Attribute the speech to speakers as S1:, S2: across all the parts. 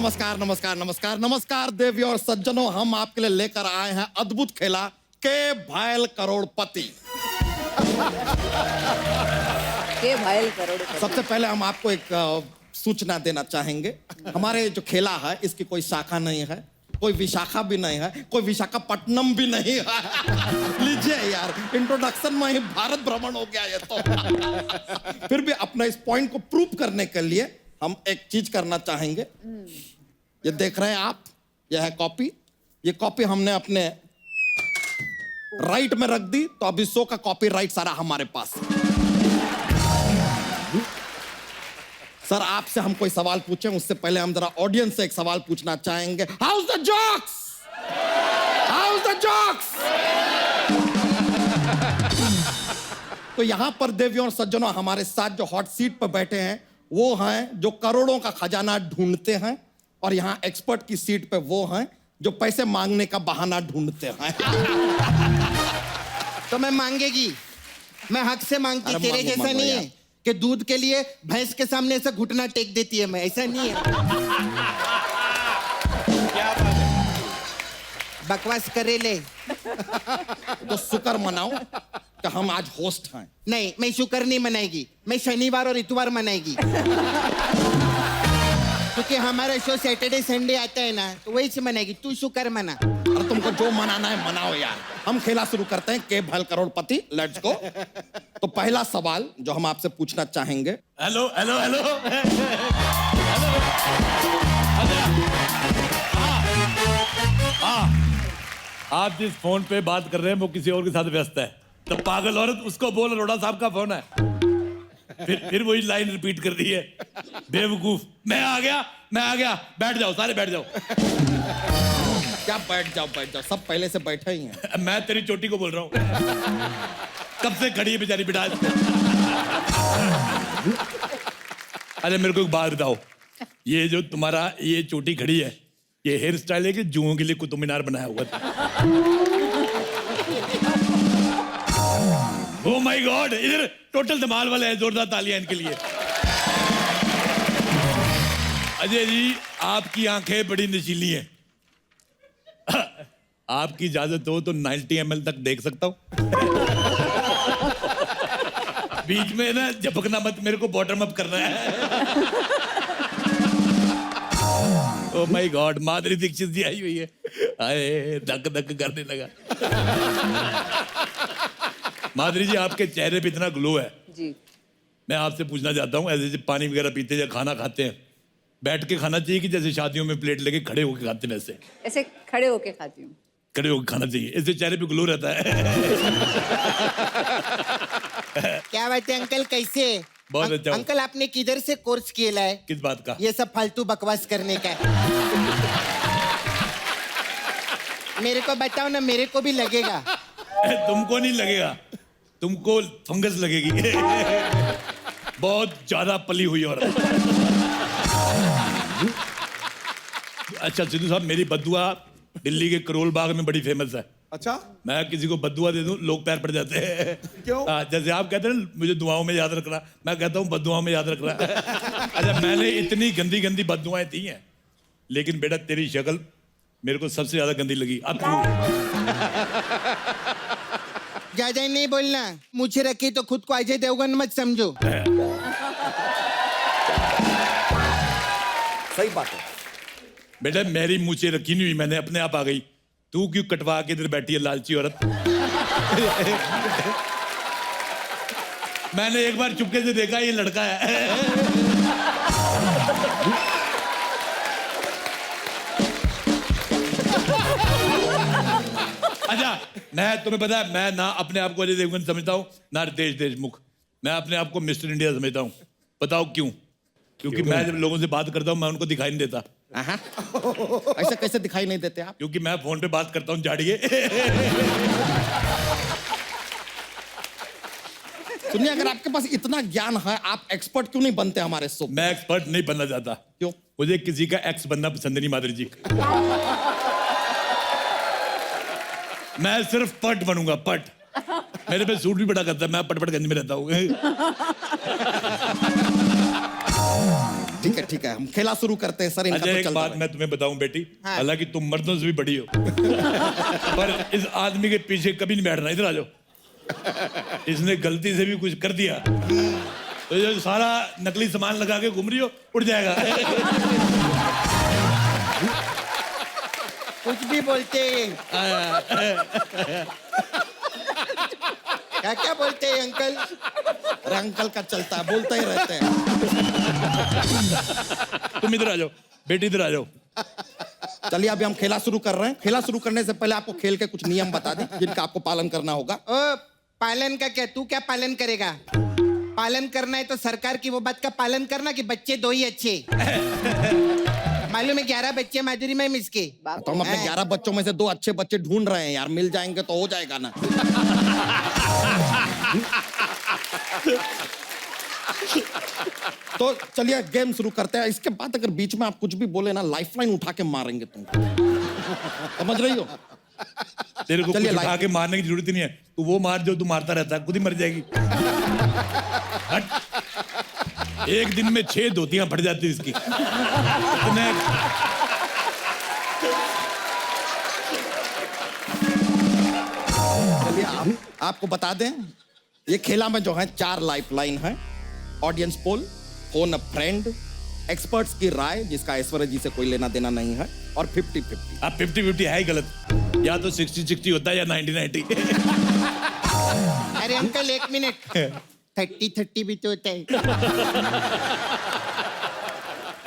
S1: नमस्कार नमस्कार नमस्कार नमस्कार देवी और सज्जनों, हम आपके लिए लेकर आए हैं अद्भुत खेला के भायल करोड़पति।
S2: के भायल करोड़पति।
S1: सबसे पहले हम आपको एक सूचना देना चाहेंगे। हमारे जो खेला है इसकी कोई शाखा नहीं है, कोई विशाखा भी नहीं है, कोई विशाखापट्टनम भी नहीं है। लीजिए यार, इंट्रोडक्शन में ही भारत भ्रमण हो गया ये तो। फिर भी अपना इस पॉइंट को प्रूव करने के लिए हम एक चीज करना चाहेंगे। ये देख रहे हैं आप, यह है कॉपी। ये कॉपी हमने अपने राइट में रख दी, तो अभी शो का कॉपीराइट सारा हमारे पास है। सर, आपसे हम कोई सवाल पूछें उससे पहले हम जरा ऑडियंस से एक सवाल पूछना चाहेंगे। House the jokes? House the jokes? तो यहां पर देवियों और सज्जनों, हमारे साथ जो हॉट सीट पर बैठे हैं वो हैं जो करोड़ों का खजाना ढूंढते हैं, और यहां एक्सपर्ट की सीट पे वो हैं जो पैसे मांगने का बहाना ढूंढते हैं।
S3: तो मैं मांगेगी, मैं हक से मांगती। तेरे
S1: मांगो,
S3: जैसा
S1: मांगो
S3: नहीं
S1: यार।
S3: है कि दूध के लिए भैंस के सामने ऐसा घुटना टेक देती है। मैं ऐसा नहीं है।
S4: क्या बात है?
S3: बकवास करे ले।
S1: तो शुक्र मनाओ कि हम आज होस्ट हैं।
S3: नहीं, मैं शुक्र नहीं मनाएगी, मैं शनिवार और इतवार मनाएगी। क्योंकि हमारा शो सैटरडे संडे आता है ना, तो वही से मनाएगी। तू शुक्र मना।
S1: और तुमको जो मनाना है मनाओ यार। हम खेला शुरू करते हैं, के भायल करोड़पति। Let's go. तो पहला सवाल जो हम आपसे पूछना चाहेंगे।
S4: हेलो हेलो हेलो आप जिस फोन पे बात कर रहे हैं वो किसी और के साथ व्यस्त है। तो पागल औरत, उसको बोल अरोड़ा साहब का फोन है। फिर वही लाइन रिपीट कर रही है। बेवकूफ, मैं आ गया। बैठ जाओ, सारे बैठ जाओ।
S1: क्या बैठ जाओ, सब पहले से बैठे ही हैं।
S4: मैं तेरी चोटी को बोल रहा हूँ। कब से खड़ी है बेचारी बिठा। अरे मेरे को एक बात बताओ, ये जो तुम्हारा ये चोटी खड़ी है, ये हेयर स्टाइल है कि जुओं के लिए कुतुब मीनार बनाया हुआ था? ओह माय गॉड, इधर टोटल धमाल वाले हैं। जोरदार तालियां इनके लिए। अजय जी, आपकी आंखें बड़ी नशीली हैं। आपकी इजाजत हो तो 90 ml तक देख सकता हूं। बीच में ना झपकना मत, मेरे को बॉटम अप करना है। Oh my God, Madhuri Dixit जी आई हुई है। आए, धक धक करने लगा। माधुरी जी, आपके चेहरे पे इतना ग्लो है
S2: जी।
S4: मैं आपसे पूछना चाहता हूँ, ऐसे पानी वगैरह पीते या खाना खाते हैं, बैठ के खाना चाहिए कि जैसे शादियों में प्लेट लेके खड़े होके खाते हैं वैसे?
S2: ऐसे खड़े होके खाती हूँ।
S4: खड़े होके खाना चाहिए, इससे चेहरे पे ग्लो रहता है।
S3: क्या बात है अंकल, कैसे?
S4: बहुत अच्छा।
S3: अंकल, आपने किधर से कोर्स किया है?
S4: किस बात का?
S3: ये सब फालतू बकवास करने का। मेरे को बताओ ना, मेरे को भी लगेगा।
S4: तुमको नहीं लगेगा, तुमको फंगस लगेगी। बहुत ज्यादा पली हुई और अच्छा सिद्धू साहब, मेरी बद्दुआ दिल्ली के करोल बाग में बड़ी फेमस है।
S1: अच्छा,
S4: मैं किसी को बद्दुआ दे दूं, लोग पैर पड़ जाते हैं।
S1: क्यों?
S4: जैसे आप कहते हैं ना मुझे दुआओं में याद रखना, मैं कहता हूँ बद्दुआओं में याद रखना। अच्छा, मैंने इतनी गंदी गंदी बद्दुआएं दी हैं, लेकिन बेटा तेरी शक्ल मेरे को सबसे ज्यादा गंदी लगी। अब
S3: ज्यादा ही नहीं बोलना, मुझे रखी तो खुद को अजय देवगन मत समझो।
S1: सही बात है
S4: बेटा, मेरी मुझे रखी नहीं हुई, मैंने अपने आप आ गई। तू क्यों कटवा के इधर बैठी है लालची औरत? मैंने एक बार चुपके से देखा, ये लड़का है। अच्छा, मैं तुम्हें पता है, मैं ना अपने आप को अजय देवगन समझता हूँ ना रितेश देशमुख। मैं अपने आप को मिस्टर इंडिया समझता हूँ। बताओ क्यों? क्योंकि मैं जब लोगों से बात करता हूँ मैं उनको दिखाई नहीं देता।
S1: ऐसे कैसे दिखाई नहीं देते आप?
S4: क्योंकि मैं फोन पे बात करता हूँ जाड़िए।
S1: सुनिए, अगर आपके पास इतना ज्ञान है, आप एक्सपर्ट क्यों नहीं बनते हमारे शो?
S4: मैं एक्सपर्ट नहीं बनना चाहता।
S1: क्यों?
S4: मुझे किसी का एक्स बनना पसंद नहीं, माधुरी जी। मैं सिर्फ पट बनूंगा, पट। मेरे पे सूट भी बड़ा करता है, मैं पट गंज में रहता हूँ।
S1: ठीक है, हम खेला शुरू करते हैं सर। इनका
S4: अच्छा
S1: तो
S4: एक
S1: चलता
S4: बात
S1: रहे।
S4: मैं तुम्हें बताऊं बेटी,
S3: हाँ।
S4: हालांकि तुम मर्दों से भी बड़ी हो पर इस आदमी के पीछे कभी नहीं बैठना। इधर आ जाओ। इसने गलती से भी कुछ कर दिया तो ये सारा नकली सामान लगा के घूम रही हो, उड़ जाएगा।
S3: कुछ भी बोलते हैं। क्या क्या बोलते हैं अंकल?
S1: अरे अंकल का चलता है, बोलते ही रहते हैं।
S4: तुम इधर आ जाओ बेटी, इधर आ जाओ।
S1: चलिए अभी हम खेला शुरू कर रहे हैं। खेला शुरू करने से पहले आपको खेल के कुछ नियम बता दें जिनका आपको पालन करना होगा।
S3: ओ पालन का क्या? तू क्या पालन करेगा? पालन करना है तो सरकार की वो बात का पालन करना कि बच्चे 2 ही अच्छे। मालूम है 11 बच्चे माधुरी में इसके।
S1: तो हम अपने 11 बच्चों में से 2 अच्छे बच्चे ढूंढ रहे हैं यार, मिल जाएंगे तो हो जाएगा ना। तो चलिए गेम शुरू करते हैं। इसके बाद अगर बीच में आप कुछ भी बोले ना, लाइफलाइन उठा के मारेंगे तुमको। समझ रही हो?
S4: तेरे को कुछ
S1: चलिए,
S4: उठा के मारने की जरूरत ही नहीं है। तू वो मार जो तू मारता रहता है, खुद ही मर जाएगी। हट। एक दिन में 6 धोतियां फट जाती इसकी।
S1: चलिए आपको बता दें, ये खेला में जो है 4 लाइफलाइन है। ऑडियंस पोल, फोन अ फ्रेंड, एक्सपर्ट्स की राय जिसका ऐश्वर्या जी से कोई लेना देना नहीं है, और 50-50।
S4: अब 50-50 है ही गलत। या तो 60-60 होता है या 90-90।
S3: अरे अंकल 1 मिनट, 30-30 भी तो होता है।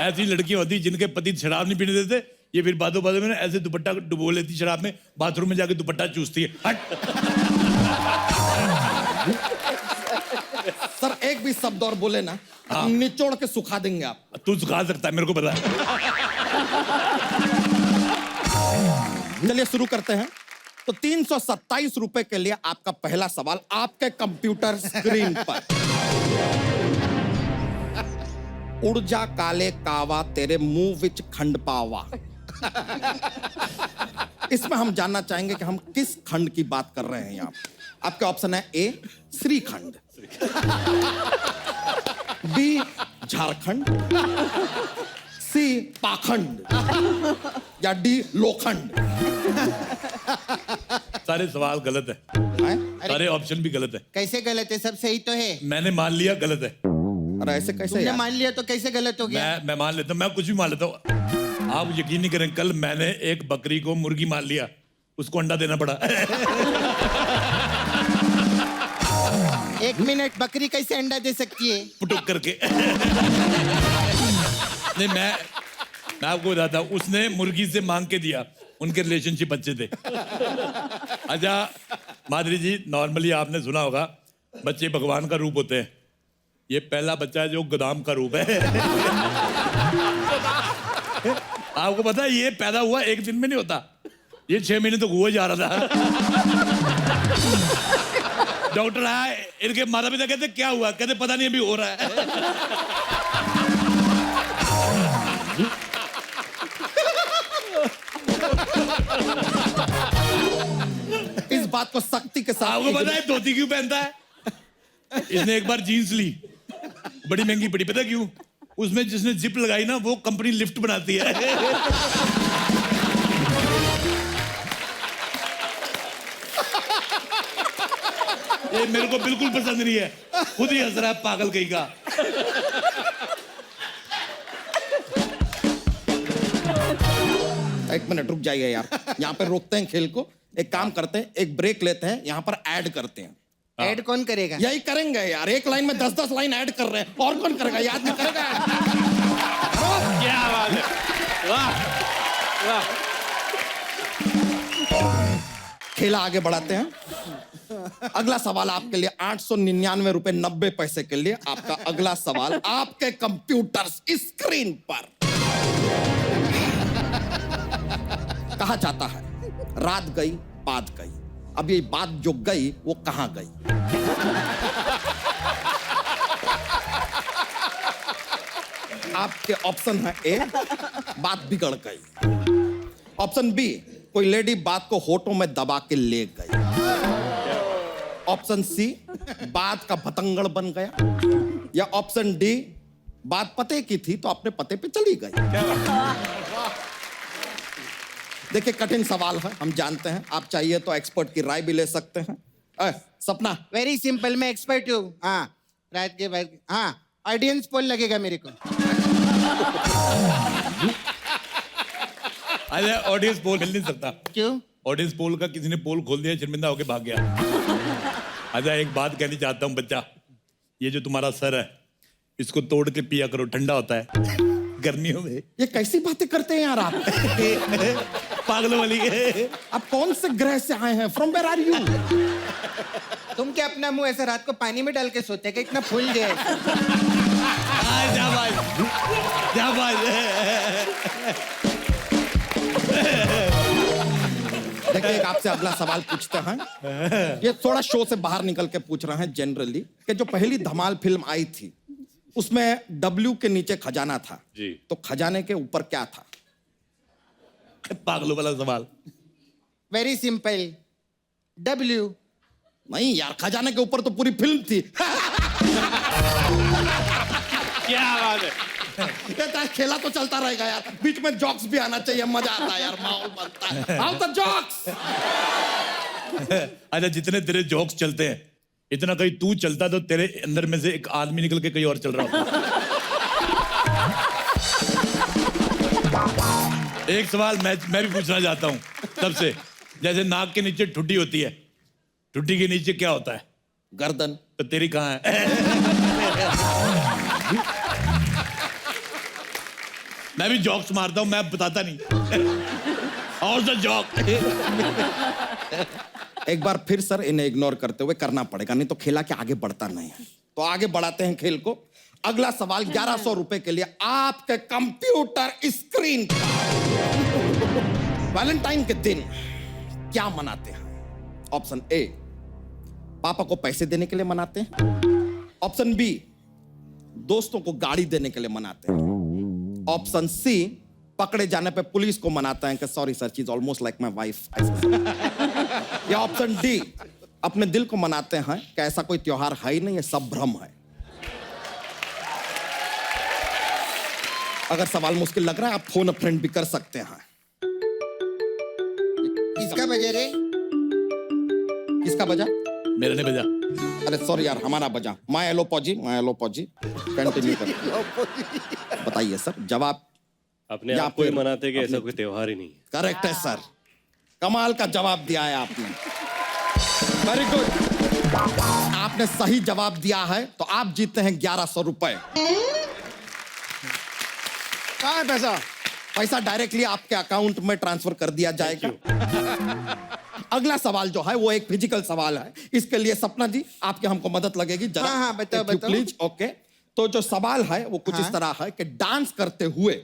S4: ऐसी लड़कियां होती जिनके पति शराब नहीं पीने देते, ये फिर बादों में ना ऐसे दुपट्टा डुबो लेती शराब में, बाथरूम में जाके दुपट्टा चूसती है। हट।
S1: सर एक भी शब्द और बोले ना, निचोड़ के सुखा देंगे आप।
S4: तू सुखा सकता है, मेरे को पता है।
S1: चलिए शुरू करते हैं। तो 327 रुपए के लिए आपका पहला सवाल आपके कंप्यूटर स्क्रीन पर। उड़ जा काले कावा तेरे मुंह विच खंड पावा। इसमें हम जानना चाहेंगे कि हम किस खंड की बात कर रहे हैं यहाँ। आपके ऑप्शन है ए श्रीखंड, बी झारखंड, सी पाखंड, या डी लोखंड।
S4: सारे सवाल गलत है,
S1: हैं?
S4: सारे ऑप्शन भी गलत है।
S3: कैसे गलत है? सब सही तो है।
S4: मैंने मान लिया गलत है।
S1: अरे ऐसे कैसे
S3: तुमने
S1: यार?
S3: मान लिया तो कैसे गलत हो गया?
S4: मैं मान लेता हूँ, मैं कुछ भी मान लेता हूँ। आप यकीन नहीं करें, कल मैंने एक बकरी को मुर्गी मान लिया, उसको अंडा देना पड़ा।
S3: 1 मिनट, बकरी कैसे अंडा दे सकती है?
S4: पुटुक करके। नहीं मैं आपको बताता हूँ, उसने मुर्गी से मांग के दिया, उनके रिलेशनशिप अच्छे थे। अच्छा माधुरी जी, नॉर्मली आपने सुना होगा बच्चे भगवान का रूप होते हैं। ये पहला बच्चा है जो गोदाम का रूप है। आपको पता है ये पैदा हुआ 1 दिन में नहीं होता, ये 6 महीने तक हुआ जा रहा था। डॉक्टर आया, इनके माता पिता कहते क्या हुआ? कहते पता नहीं अभी हो रहा है।
S1: इस बात को सख्ती के साथ
S4: आपको पता है धोती क्यों पहनता है? इसने एक बार जीन्स ली, बड़ी महंगी पड़ी, पता क्यों? उसमें जिसने जिप लगाई ना, वो कंपनी लिफ्ट बनाती है। ये मेरे को बिल्कुल पसंद नहीं है, खुद ही हंस रहा है पागल कहीं का।
S1: एक मिनट रुक जाइए यार, यहाँ पे रोकते हैं खेल को। एक काम करते हैं, एक ब्रेक लेते हैं, यहाँ पर ऐड करते हैं।
S3: ऐड कौन करेगा?
S1: यही करेंगे यार, एक लाइन में 10-10 लाइन ऐड कर रहे हैं, और कौन करेगा? याद नहीं करेगा।
S4: क्या बात है, वाह वाह।
S1: खेला आगे बढ़ाते हैं। अगला सवाल आपके लिए 899 रुपए 90 पैसे के लिए। आपका अगला सवाल आपके कंप्यूटर स्क्रीन पर। कहा जाता है रात गई बात गई, अब ये बात जो गई वो कहां गई? आपके ऑप्शन है ए बात बिगड़ गई, ऑप्शन बी कोई लेडी बात को होठों में दबा के ले गई, ऑप्शन सी बात का भतंगड़ बन गया, या ऑप्शन डी बात पते की थी तो अपने पते पे चली गई। देखिए कठिन सवाल है, हम जानते हैं। आप चाहिए तो एक्सपर्ट की राय भी ले सकते हैं। सपना,
S3: वेरी सिंपल, मैं एक्सपर्ट हूँ। हाँ, रात के बाद हाँ ऑडियंस पोल लगेगा मेरे को।
S4: अरे ऑडियंस पोल मिल नहीं सकता।
S3: क्यों?
S4: ऑडियंस पोल का किसी ने पोल खोल दिया, शर्मिंदा होके भाग गया। अच्छा एक बात कहनी चाहता हूँ बच्चा, ये जो तुम्हारा सर है इसको तोड़ के पिया करो, ठंडा होता है गर्मियों में।
S1: ये कैसी बातें करते हैं यार आप?
S4: पागलों वाली।
S1: आप कौन से ग्रह से आए हैं? From where are you?
S3: तुम क्या अपना मुंह ऐसा रात को पानी में डाल के सोते हैं? इतना फूल गया है।
S1: देखिए एक आपसे अगला सवाल पूछते हैं। ये थोड़ा शो से बाहर निकल के पूछ रहे हैं जनरली, कि जो पहली धमाल फिल्म आई थी उसमें W के नीचे खजाना था
S4: जी,
S1: तो खजाने के ऊपर क्या था?
S4: पागलों वाला सवाल।
S3: Very simple, W।
S1: नहीं यार, खजाने के ऊपर तो पूरी फिल्म थी।
S4: क्या बात है?
S1: ये तो खेला तो चलता रहेगा यार, बीच में जॉक्स भी आना चाहिए, मजा आता है यार, माहौल बनता है। How the jokes.
S4: अच्छा जितने तेरे जोक्स चलते हैं, इतना कहीं तू चलता तो तेरे अंदर में से एक आदमी निकल के कहीं और चल रहा होता। एक सवाल मैं भी पूछना चाहता हूँ सबसे। जैसे नाक के नीचे ठुड्डी होती है, ठुड्डी के नीचे क्या होता है?
S1: गर्दन।
S4: तो तेरी कहाँ है? मैं भी जॉक्स मारता हूँ, मैं बताता नहीं। और द जॉक।
S1: एक बार फिर सर इन्हें इग्नोर करते हुए करना पड़ेगा, नहीं तो खेला के आगे बढ़ता नहीं है। तो आगे बढ़ाते हैं खेल को। अगला सवाल 1100 रुपए के लिए आपके कंप्यूटर स्क्रीन पर। वैलेंटाइन के दिन क्या मनाते हैं? ऑप्शन ए, पापा को पैसे देने के लिए मनाते हैं। ऑप्शन बी, दोस्तों को गाड़ी देने के लिए मनाते हैं। ऑप्शन सी, पकड़े जाने पे पुलिस को मनाते हैं कि sorry sir, she is almost like my wife. या ऑप्शन डी, अपने दिल को मनाते हैं कि ऐसा कोई त्योहार है ही नहीं, ये सब भ्रम है। अगर सवाल मुश्किल लग रहा है आप फोन फ्रेंड भी कर सकते हैं।
S3: किसका बजा रे?
S1: किसका बजा?
S4: मेरे ने बजा।
S1: अरे सॉरी यार, हमारा बजा। माय एलो पॉजी कंटिन्यू कर। बताइए सर, जवाब।
S5: अपने
S1: या
S5: आप को ही
S1: फिर
S5: मनाते कि ऐसा
S1: अपने-
S5: कोई त्योहार ही नहीं है।
S1: करेक्ट है सर, कमाल का जवाब दिया है आपने, वेरी गुड। आपने सही जवाब दिया है तो आप जीते हैं 1100 रुपए।
S6: कहाँ है पैसा?
S1: पैसा डायरेक्टली आपके अकाउंट में ट्रांसफर कर दिया जाएगा। अगला सवाल जो है वो एक फिजिकल सवाल है, इसके लिए सपना जी आपके हमको मदद लगेगी जरा।
S3: हाँ, बताओ, बताओ।
S1: प्लीज। ओके, तो जो सवाल है वो कुछ इस तरह है कि डांस करते हुए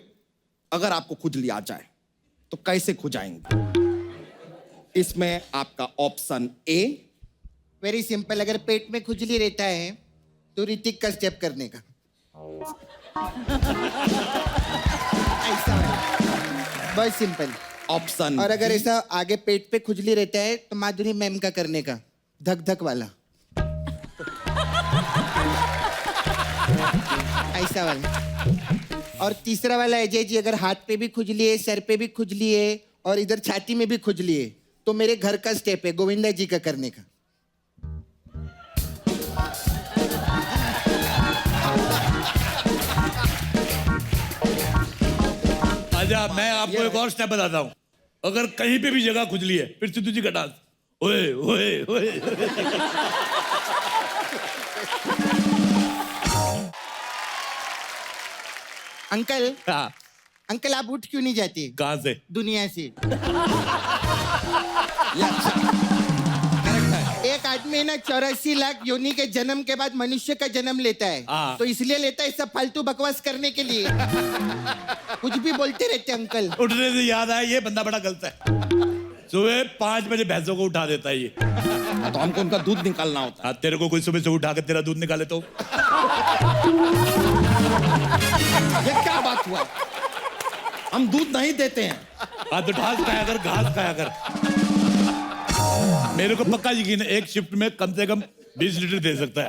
S1: अगर आपको खुजली आ जाए तो कैसे खुजाएंगे? इसमें आपका ऑप्शन ए,
S3: वेरी सिंपल, अगर पेट में खुजली रहता है तो ऋतिक का स्टेप करने का। ऐसा बहुत सिंपल।
S1: ऑप्शन
S3: और अगर ऐसा आगे पेट पे खुजली रहता है तो माधुरी मैम का करने का, धक धक वाला। ऐसा वाला। और तीसरा वाला अजय जी, अगर हाथ पे भी खुजली है, सर पे भी खुजली है और इधर छाती में भी खुजली है तो मेरे घर का स्टेप है गोविंदा जी का करने का।
S4: अच्छा मैं आपको एक और स्टेप बताता हूँ। अगर कहीं पे भी जगह खुजली है, फिर सिद्धू जी का डांस, ओए ओए ओए।
S3: अंकल,
S4: हाँ,
S3: अंकल आप उठ क्यों नहीं जाते
S4: कहाँ से?
S3: दुनिया से? एक आदमी ना 84 लाख योनि के जन्म के बाद मनुष्य का जन्म लेता है,
S4: हाँ।
S3: तो इसलिए लेता है सब फालतू बकवास करने के लिए। कुछ भी बोलते रहते अंकल।
S4: उठने से याद आया, ये बंदा बड़ा गलत है। सुबह 5 बजे भैंसों को उठा देता है ये।
S1: तो हमको उनका दूध निकालना होता
S4: हाँ, तेरे को कोई सुबह से उठा के तेरा दूध निकाले तो?
S1: है। ये क्या बात हुआ? हम दूध नहीं देते हैं।
S4: हाँ तो घास खाया कर, घास खाया कर। मेरे को पक्का यकीन है एक शिफ्ट में कम से कम 20 लीटर दे सकता है।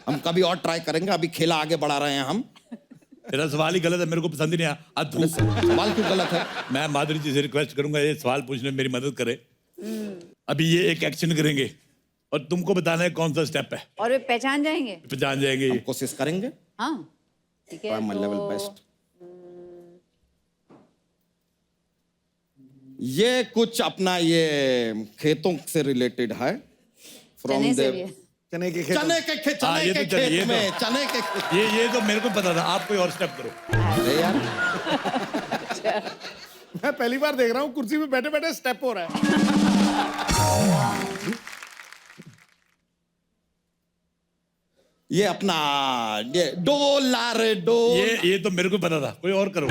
S1: हम कभी और ट्राई करेंगे, अभी खेला आगे बढ़ा रहे हैं हम।
S4: तेरा सवाल ही गलत है, मेरे को पसंद ही नहीं आया। अब तू
S1: सवाल क्यों गलत है?
S4: मैं माधुरी जी से रिक्वेस्ट करूंगा ये सवाल पूछने में मेरी मदद करे। अभी ये एक एक्शन करेंगे और तुमको बताना है कौन सा स्टेप है।
S2: और वे पहचान जाएंगे?
S4: पहचान जाएंगे।
S1: हम कोशिश करेंगे।
S2: हाँ ठीक है।
S1: माय लेवल
S2: तो
S1: बेस्ट। ये कुछ अपना ये खेतों से रिलेटेड है।
S2: चने से भी है।
S5: चने के खेत
S1: चने के खेत,
S4: हाँ,
S1: चने
S4: ये
S1: के
S4: तो चलिए,
S1: खेत
S4: ये
S1: में,
S4: तो-
S1: चने के खेत।
S4: ये तो मेरे को पता था, आप कोई और स्टेप करो।
S1: अरे यार,
S5: मैं पहली बार देख रहा हूँ कुर्सी पे बैठे बैठे स्टेप हो रहा है।
S1: ये अपना ये डोला रे डोल।
S4: ये तो मेरे को पता था, कोई और करो।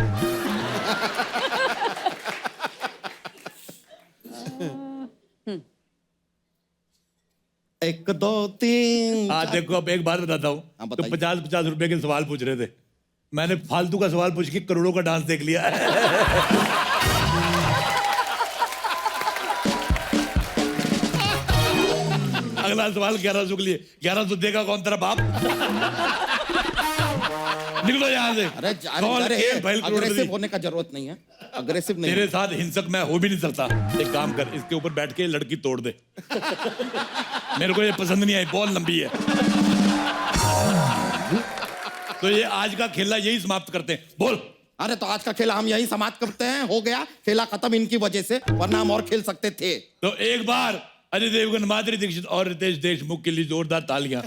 S1: एक दो तीन।
S4: हाँ देखो, अब एक बात बताता हूँ।
S1: हाँ,
S4: तो
S1: बताइए।
S4: 50-50 रुपए के सवाल पूछ रहे थे, मैंने फालतू का सवाल पूछ के करोड़ों का डांस देख लिया। अगला सवाल 1100 के लिए। 1100 देगा कौन तेरा बाप? निकलो यहाँ से।
S1: अरे
S4: कौन एक बैल करोड़पति?
S1: अग्रेसिव होने का जरूरत नहीं है, अग्रेसिव नहीं।
S4: तेरे साथ हिंसक मैं हो भी नहीं सकता। एक काम कर, इसके ऊपर बैठ के लड़की तोड़ दे। मेरे को ये पसंद नहीं आई, बहुत लंबी है। तो ये आज का खेला यही समाप्त करते हैं। बोल।
S1: अरे तो आज का खेला हम यही समाप्त करते हैं, हो गया खेला खत्म इनकी वजह से, वरना हम और खेल सकते थे।
S4: तो एक बार अजय देवगन, माधुरी दीक्षित और रितेश देशमुख के लिए जोरदार तालियां।